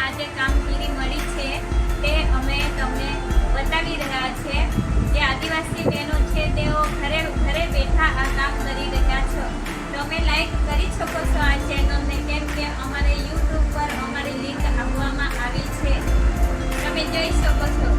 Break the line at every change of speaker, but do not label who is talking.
આજે કામગીરી મળી છે તે અમે તમને બતાવી રહ્યા છે. જે આદિવાસી બહેનો છે તેઓ ઘરે બેઠા આ કામ કરી રહ્યા છો. તમે લાઈક કરી શકો છો આ ચેનલને, કેમ કે અમારે યુટ્યુબ પર અમારી લિંક આપવામાં આવી છે. તમે જોઈ શકો છો.